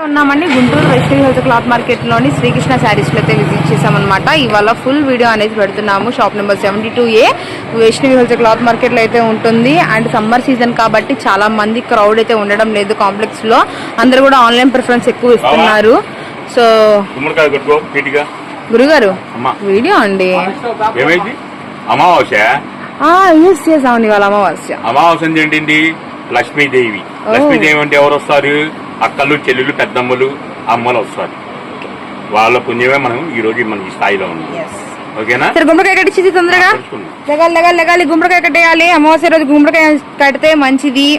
ఉన్నామండి Guntur Vaishnavi health cloth market లోని శ్రీకృష్ణ శారీస్ లో అయితే విజిట్ చేసామన్నమాట. ఇవాళ ఫుల్ వీడియో అనేది పెడుతున్నాము. Shop number 72A Vaishnavi health cloth market లో అయితే ఉంటుంది. అండ్ సమ్మర్ సీజన్ కాబట్టి చాలా మంది క్రౌడ్ అయితే ఉండడం లేదు కాంప్లెక్స్ లో. అందరు కూడా ఆన్లైన్ ప్రిఫరెన్స్ ఎక్కువ ఇస్తున్నారు. సో గురుగారు వీడియో అండి అమావాస్య అవును ఇవాళ అమావాస్య. అమావాస్య ఏంటి? లక్ష్మీదేవి. లక్ష్మీదేవి అంటే ఎవరు వస్తారు? అక్కలు, చెల్లెలు, పెద్దమ్మలు, అమ్మలు వస్తారు. వాళ్ళ పుణ్యమే మనం ఈ రోజు మన ఈ స్థాయిలో ఉన్నాం. ఓకేనా? గుమ్మడికాయ కట్టించింది తొందరగా లెగాలి గుమ్మడికాయ కట్టేయాలి. అమావాస్య రోజు గుమ్మడికాయ కడితే మంచిది.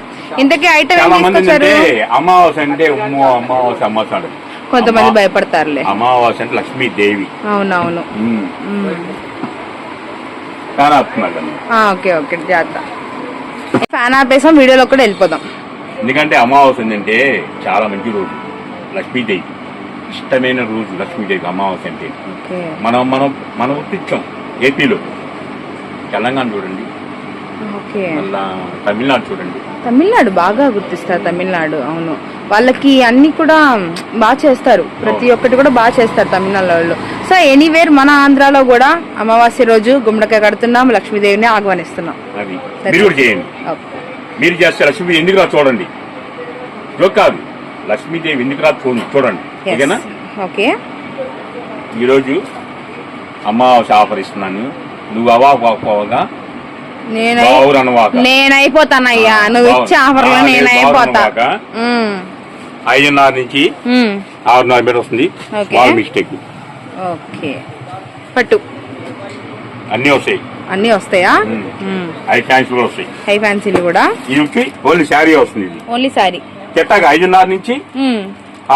ఇంతకీ ఐటమ్ అమావాస్య అంటే అమావాస్య అమ్మాసాడు. కొంతమంది భయపడతారులే. అమావాస్య అంటే లక్ష్మీదేవి. అవునవును. ఓకే ఓకే జాగ్రత్త. ఫ్యాన్ ఆపేసాం, వీడియోలో కూడా వెళ్ళిపోదాం. ఎందుకంటే అమావాస్య అంటే చాలా మంచి రోజు. లక్ష్మీదేవి ఇష్టమైన రోజు. లక్ష్మీదేవి అమావాస్య అంటే మనం ఉత్తిచ్చాం. ఏపీలో తెలంగాణ చూడండి, మళ్ళా తమిళనాడు చూడండి. తమిళనాడు బాగా గుర్తిస్తారు. తమిళనాడు అవును, వాళ్ళకి అన్ని కూడా బాగా చేస్తారు. ప్రతి ఒక్కటి కూడా బాగా చేస్తారు తమిళనాడు వాళ్ళు. సో ఎనీవేర్ మన ఆంధ్రాలో కూడా అమావాస్య రోజు గుమ్మడికాయ కడుతున్నాం, లక్ష్మీదేవిని ఆహ్వానిస్తున్నాం. అది మీరు కూడా చేయండి. మీరు చేస్తే లక్ష్మీదేవి ఎందుకు రా చూడండి. జోక్ కాదు, లక్ష్మీదేవి ఎందుకు రా చూడండి. ఓకేనా? ఓకే. ఈరోజు అమావాస్య ఆఫర్ ఇస్తున్నాను. నువ్వు అవాగా నేనైపోతానయ్యా. నువ్వు ఇచ్చే ఆఫర్ లో నేనైపోతా. 5:30 నుంచి 6:30 మీటర్ వస్తుంది. మిస్టేక్. ఓకే పట్టు అన్ని వస్తాయి. అన్ని వస్తాయా? హై ఫ్యాన్సీలు వస్తాయి. హై ఫ్యాన్సీలు కూడా. ఓన్లీ శారీ వస్తుంది. ఓన్లీ శారీ చెట్టాక 5:30 నుంచి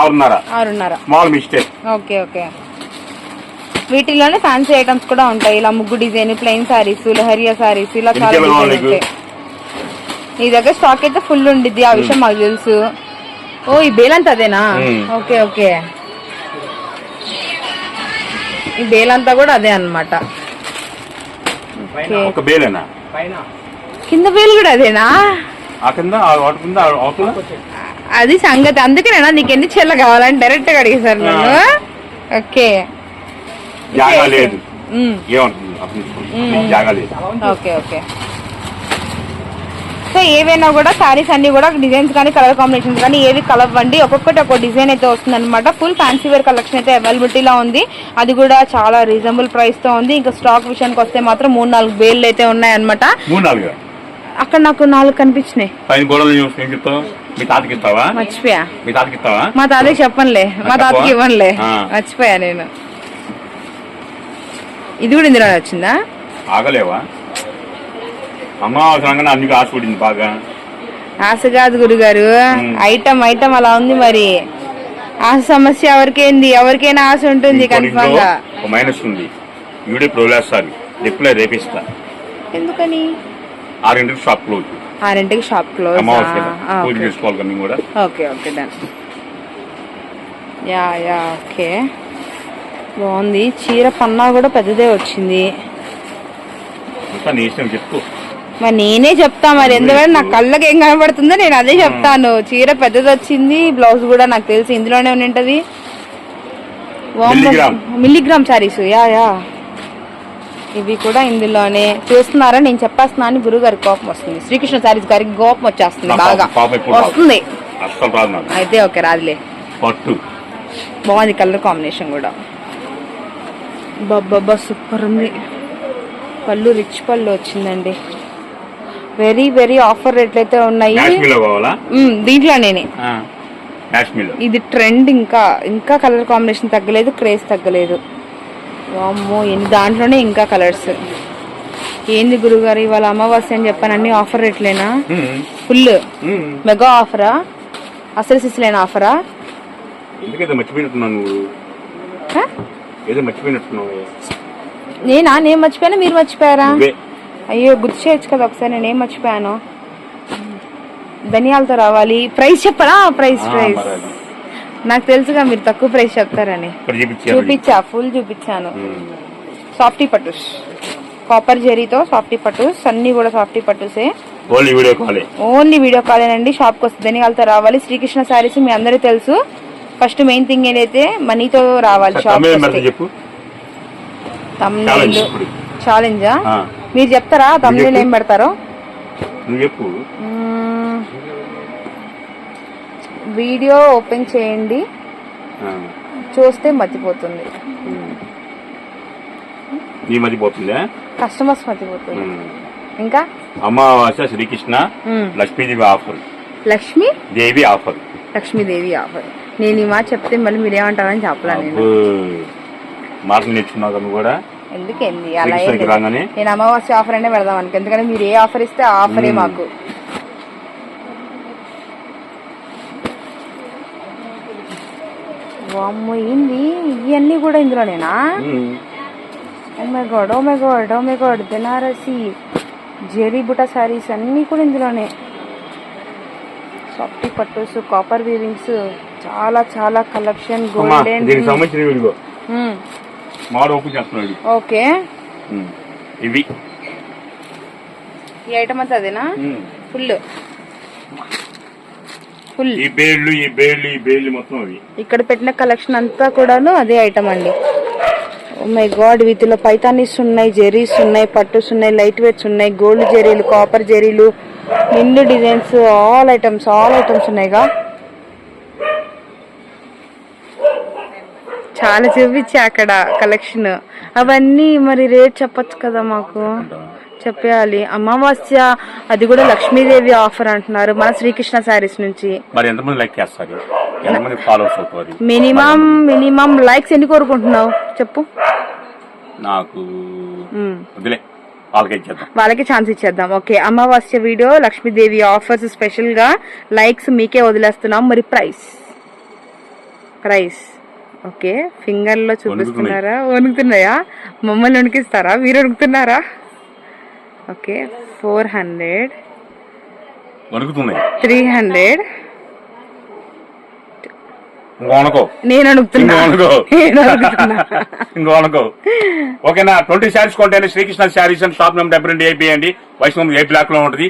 6:30 స్మాల్ మిస్టేక్. Okay okay. వీటిలోనే ఫ్యాన్సీ ఐటమ్స్ కూడా ఉంటాయి. ఇలా ముగ్గు డిజైన్, ప్లెయిన్ సారీస్, లహరియా సారీస్, ఇలా చాలా డిజైన్ ఉంటాయి. నీ దగ్గర స్టాక్ అయితే ఫుల్ ఉండిద్ది, ఆ విషయం మాకు తెలుసు. ఓ ఈ బేలంతా అదేనా? Okay okay. ఈ బేలంతా కూడా అదే అన్నమాట. కింద బేలు కూడా అదేనా? అది సంగతి. అందుకేనా నీకు ఎన్ని చెల్ల కావాలని డైరెక్ట్ గా అడిగేశారు నన్ను. Okay okay okay. సో ఏవైనా కూడా సారీస్ అన్ని కూడా డిజైన్స్ కానీ కలర్ కాంబినేషన్స్ కానీ ఏవి కలవండి. ఒక్కొక్కటి ఒక్కొక్క డిజైన్ అయితే వస్తుంది అనమాట. ఫుల్ ఫ్యాన్సీ వేర్ కలెక్షన్ అయితే అవైలబిలిటీలో ఉంది. అది కూడా చాలా రీజనబుల్ ప్రైస్ తో ఉంది. ఇంకా స్టాక్ విషయానికి వస్తే మాత్రం 3-4 బేళ్ళు అయితే ఉన్నాయన్నమాట. అక్కడ నాకు 4 కనిపించినాయి. మర్చిపోయా. మా తాతకి చెప్పనులే, మా తాతకి ఇవ్వనులే, మర్చిపోయా నేను. ఇది కూడా ఇందులో వచ్చిందా? ఆగలేవా? అమావాస్య అన్ని ఆశపడింది బాగా. ఆశ కాదు గురుగారు, ఐటమ్ ఐటమ్ అలా ఉంది. మరి ఆశ సమస్య ఎవరికేంది? ఎవరికైనా ఆశ ఉంటుంది కన్ఫర్మ్ గా. మైనస్ ఉంది. వీడియో ప్రోలేస్తారు, రిప్లై రేపిస్తా. ఎందుకని? 6 shop close. 6 shop close. Okay okay done. Yeah yeah okay. బాగుంది. చీర పన్నా కూడా పెద్దదే వచ్చింది. మరి నేనే చెప్తా. మరి ఎందుకంటే నా కళ్ళకి ఏం కనబడుతుందో నేను అదే చెప్తాను. చీర పెద్దది వచ్చింది, బ్లౌజ్ కూడా నాకు తెలిసి ఇందులోనే ఉంటది. మిల్లీగ్రామ్ సారీస్. యా యా ఇవి కూడా ఇందులోనే. చూస్తున్నారా? నేను చెప్పేస్తున్నా అని గురుగారికి కోపం వస్తుంది. శ్రీకృష్ణ సారీస్ గారికి కోపం వచ్చేస్తుంది బాగా. వస్తుంది అయితే. ఓకే రాదులే. బాగుంది కలర్ కాంబినేషన్ కూడా. బాబా సూపర్ ఉంది. పళ్ళు రిచ్ పళ్ళు వచ్చిందండి. వెరీ వెరీ ఆఫర్ రేట్లు అయితే ఉన్నాయి దీంట్లోనే. ఇది ట్రెండ్. ఇంకా కలర్ కాంబినేషన్ తగ్గలేదు, క్రేజ్ తగ్గలేదు. వామ్మో ఎన్ని దాంట్లోనే ఇంకా కలర్స్. ఏంది గురుగారు ఇవాళ అమావాస్య అని చెప్పాను, అన్ని ఆఫర్ రేట్లేనా? ఫుల్ మెగా ఆఫరా? అసలు సిసిలేనా ఆఫరా? నేనా? నేను మర్చిపోయానా మీరు మర్చిపోయారా? అయ్యో గుర్తు చేయొచ్చు కదా ఒకసారి. నేనేం మర్చిపోయాను? ధనియాలతో రావాలి. ప్రైస్ చెప్పరా? ప్రైస్ నాకు తెలుసుగా మీరు తక్కువ ప్రైస్ చెప్తారని. చూపించా, ఫుల్ చూపించాను. సాఫ్టీ పట్టుస్, కాపర్ జెరీతో సాఫ్టీ పట్టుస్, అన్ని కూడా సాఫ్టీ పట్టుసే. ఓన్లీ వీడియో కాలేనండి. షాప్ కి వస్తే ధనియాలతో రావాలి. శ్రీకృష్ణ శారీస్ మీ అందరికీ తెలుసు. ఫస్ట్ మెయిన్ థింగ్ ఏదైతే మనీతో రావాలి షాప్ చెప్పు. తమ్నేల్ ఛాలెంజా? మీరు చెప్తారా తమ్నేల్ ఏం పెడతారో? నువ్వు చెప్పు. వీడియో ఓపెన్ చేయండి, చూస్తే మర్చిపోతుంది. నీ మర్చిపోతుందా? కస్టమర్స్ మర్చిపోతుంది. ఇంకా అమావాస్య శ్రీకృష్ణ లక్ష్మీదేవి ఆఫర్. లక్ష్మీదేవి ఆఫర్. నేను ఈ మాట చెప్తే మళ్ళీ మీరేమంటారని చెప్పాలి. మాటలు నేర్చుకున్నావు నువ్వు కూడా. ఎందుకేంది అలా? నేను అమావాస్య ఆఫర్ అనే పెడదాం అనుకో, ఎందుకంటే మీరు ఏ ఆఫర్ ఇస్తే ఆ ఆఫరే మాకు. వామ్మో ఏంది ఇవన్నీ కూడా ఇందులోనేనా? Oh my God Banarasi zari buta saris అన్ని కూడా ఇందులోనే. సాఫ్టీ పట్టుస్, కాపర్ వీవింగ్స్, చాలా చాలా కలెక్షన్. Golden okay. ఇవి ఈ ఐటమ్ అంతా అదేనా? ఫుల్ ఈ బేళ్ళు మొత్తం అవి. ఇక్కడ పెట్టిన కలెక్షన్ అంతా కూడాను అదే ఐటమ్ అండి. ఓ మై గాడ్, వీటిలో పైతానీస్ ఉన్నాయి, జెరీస్ ఉన్నాయి, పట్టుస్ ఉన్నాయి, లైట్ వెయిట్స్ ఉన్నాయి, గోల్డ్ జెరీలు, కాపర్ జెరీలు, నిండు డిజైన్స్, ఆల్ ఐటమ్స్ ఉన్నాయిగా. చాలా చూపించా అక్కడ కలెక్షన్. అవన్నీ మరి రేట్ చెప్పొచ్చు కదా మాకు, చెప్పేయాలి. అమావాస్య అది కూడా లక్ష్మీదేవి ఆఫర్ అంటున్నారు మన శ్రీకృష్ణ శారీస్ నుంచి. మినిమం లైక్స్ ఎన్ని కోరుకుంటున్నావు చెప్పు నాకు? వాళ్ళకి ఛాన్స్ ఇచ్చేద్దాం. ఓకే, అమావాస్య వీడియో లక్ష్మీదేవి ఆఫర్స్ స్పెషల్ గా లైక్స్ మీకే వదిలేస్తున్నాం. మరి ప్రైస్ ఓకే, ఫింగర్ లో చూపిస్తున్నారా? వణుకుతున్నాయా? మమ్మల్ని వణికిస్తారా? మీరు వణుకుతున్నారా? ఓకే, 400, 300. నేను అడుగుతున్నా. ఓకేనా? 20 శారీస్ కొంటే శ్రీకృష్ణ శారీస్ అని షాప్ నెంబర్ 72 ఏపీ అండి. వైష్ణవం ఏ బ్లాక్ లో ఉంటుంది.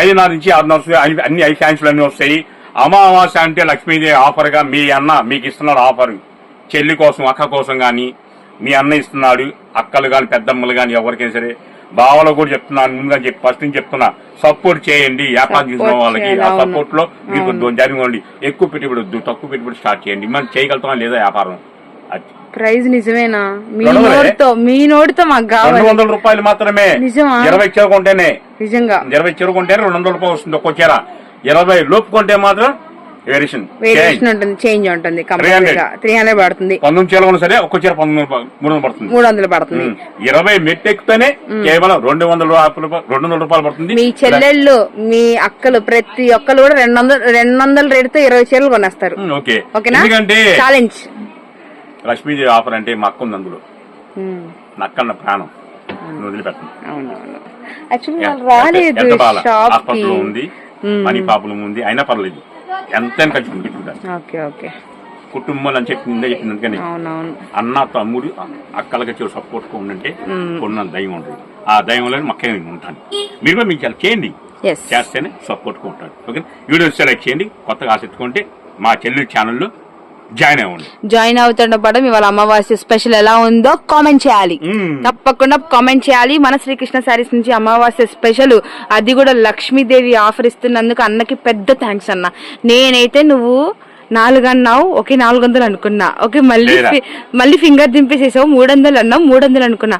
5:30 నుంచి 6:30 అన్ని 5 ఫ్యాన్స్లు అన్ని వస్తాయి. అమావాస్య అంటే లక్ష్మీదేవి ఆఫర్ గా మీ అన్న మీకు ఇస్తున్నాడు ఆఫర్. చెల్లి కోసం, అక్క కోసం గాని మీ అన్న ఇస్తున్నాడు. అక్కలు గాని, పెద్దమ్మలు గాని, ఎవరికైనా సరే, బావలో కూడా చెప్తున్నాను, ముందుగా ఫస్ట్ నుంచి చెప్తున్నా, సపోర్ట్ చేయండి. వ్యాపారం చేసిన వాళ్ళకి ఆ సపోర్ట్ లో మీరు జరిగండి. ఎక్కువ పెట్టుబడి వద్దు, తక్కువ పెట్టుబడి స్టార్ట్ చేయండి. మనం చేయగలుగుతామా లేదా వ్యాపారం? ప్రైజ్ నిజమేనా? మీ నోటితో మాకు కావాలి. 200 రూపాయలు మాత్రమే. 20 చీర కొంటేనే, నిజంగా 20 చీర కొంటేనే 200 రూపాయలు వస్తుంది ఒక్కో చీర. 20 లోపు కొంటే మాత్రం వేరియేషన్ ఉంటుంది, చేంజ్ ఉంటుంది. 300 పడుతుంది. 19 చీరలు ఉన్నా సరే ఒక్క చీర 300 పడుతుంది. 300 పడుతుంది. 20 మెట్టు ఎక్కుతేనే కేవలం 200 రూపాయలు పడుతుంది. మీ చెల్లెళ్ళు, మీ అక్కలు, ప్రతి ఒక్కరు కూడా 200 రేటుతో 20 చీరలు కొనేస్తారు. ఓకేనా? ఎందుకంటే ఛాలెంజ్ లక్ష్మీదేవి ఆఫర్ అంటే మా అక్క ఉంది అందులో. నక్కన్న ప్రాణం వదిలిపెట్టండి. అవునవును, యాక్చువల్లీ రాలేదు. హాస్పిటల్ ఉంది, పని పాపలు ఉంది, అయినా పర్లేదు. ఎంత కుటుంబం అని చెప్పింది. అన్న, తమ్ముడు, అక్కలకి వచ్చే సపోర్ట్ ఉండంటే కొన్న దయం ఉంటుంది. ఆ దయంలో మక్క ఉంటాను. మీరు కూడా మీకు చేయండి, చేస్తేనే సపోర్ట్ ఉంటాడు. ఓకే, వీడియో సెలెక్ట్ చేయండి. కొత్తగా ఆసక్తికుంటే మా చెల్లి ఛానల్లో జాయిన్ అవుతున్నప్పుడు ఇవాళ అమావాస్య స్పెషల్ ఎలా ఉందో కామెంట్ చేయాలి. తప్పకుండా కామెంట్ చేయాలి. మన శ్రీకృష్ణ శారీస్ నుంచి అమావాస్య స్పెషల్, అది కూడా లక్ష్మీదేవి ఆఫర్ ఇస్తున్నందుకు అన్నకి పెద్ద థ్యాంక్స్ అన్న. నేనైతే నువ్వు 4 అన్నావు, ఓకే 400 అనుకున్నా. ఓకే, మళ్ళీ ఫింగర్ దింపేసేసావు. 300 అన్నావు, 300 అనుకున్నా.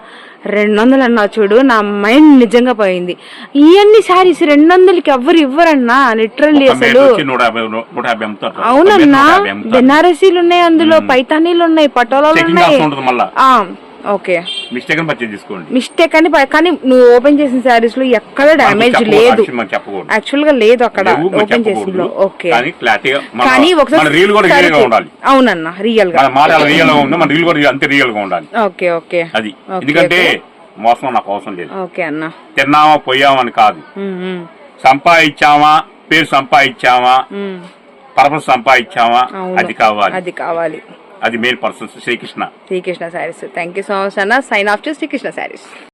200 అన్నావు చూడు, నా మైండ్ నిజంగా పోయింది. ఇవన్నీ శారీస్ 200కి ఎవ్వరు ఇవ్వరన్నా, లిటరల్లీ అసలు. అవునన్నా, బెనారసీలు ఉన్నాయి, అందులో పైతానీలు ఉన్నాయి, పటోలాలు ఉన్నాయి. ఓకే, మిస్టేక్ అని, కానీ నువ్వు ఓపెన్ చేసిన శారీస్ లో ఎక్కడ డ్యామేజ్ లేదు, యాక్చువల్ గా లేదు అక్కడ ఓపెన్ చేసిన. ఓకే, కానీ ఒకసారి అవునన్నా రియల్ గా ఓకే ఓకే అది. ఎందుకంటే మోసం నాకు అవసరం లేదు. ఓకే అన్న, తిన్నామా పోయామని కాదు, సంపాదించామా, పేరు సంపాదించామా, పర్పస్ సంపాదించామా, అది కావాలి. అది main person Srikrishna saris. Thank you so much అన్న. Sign off to Srikrishna saris.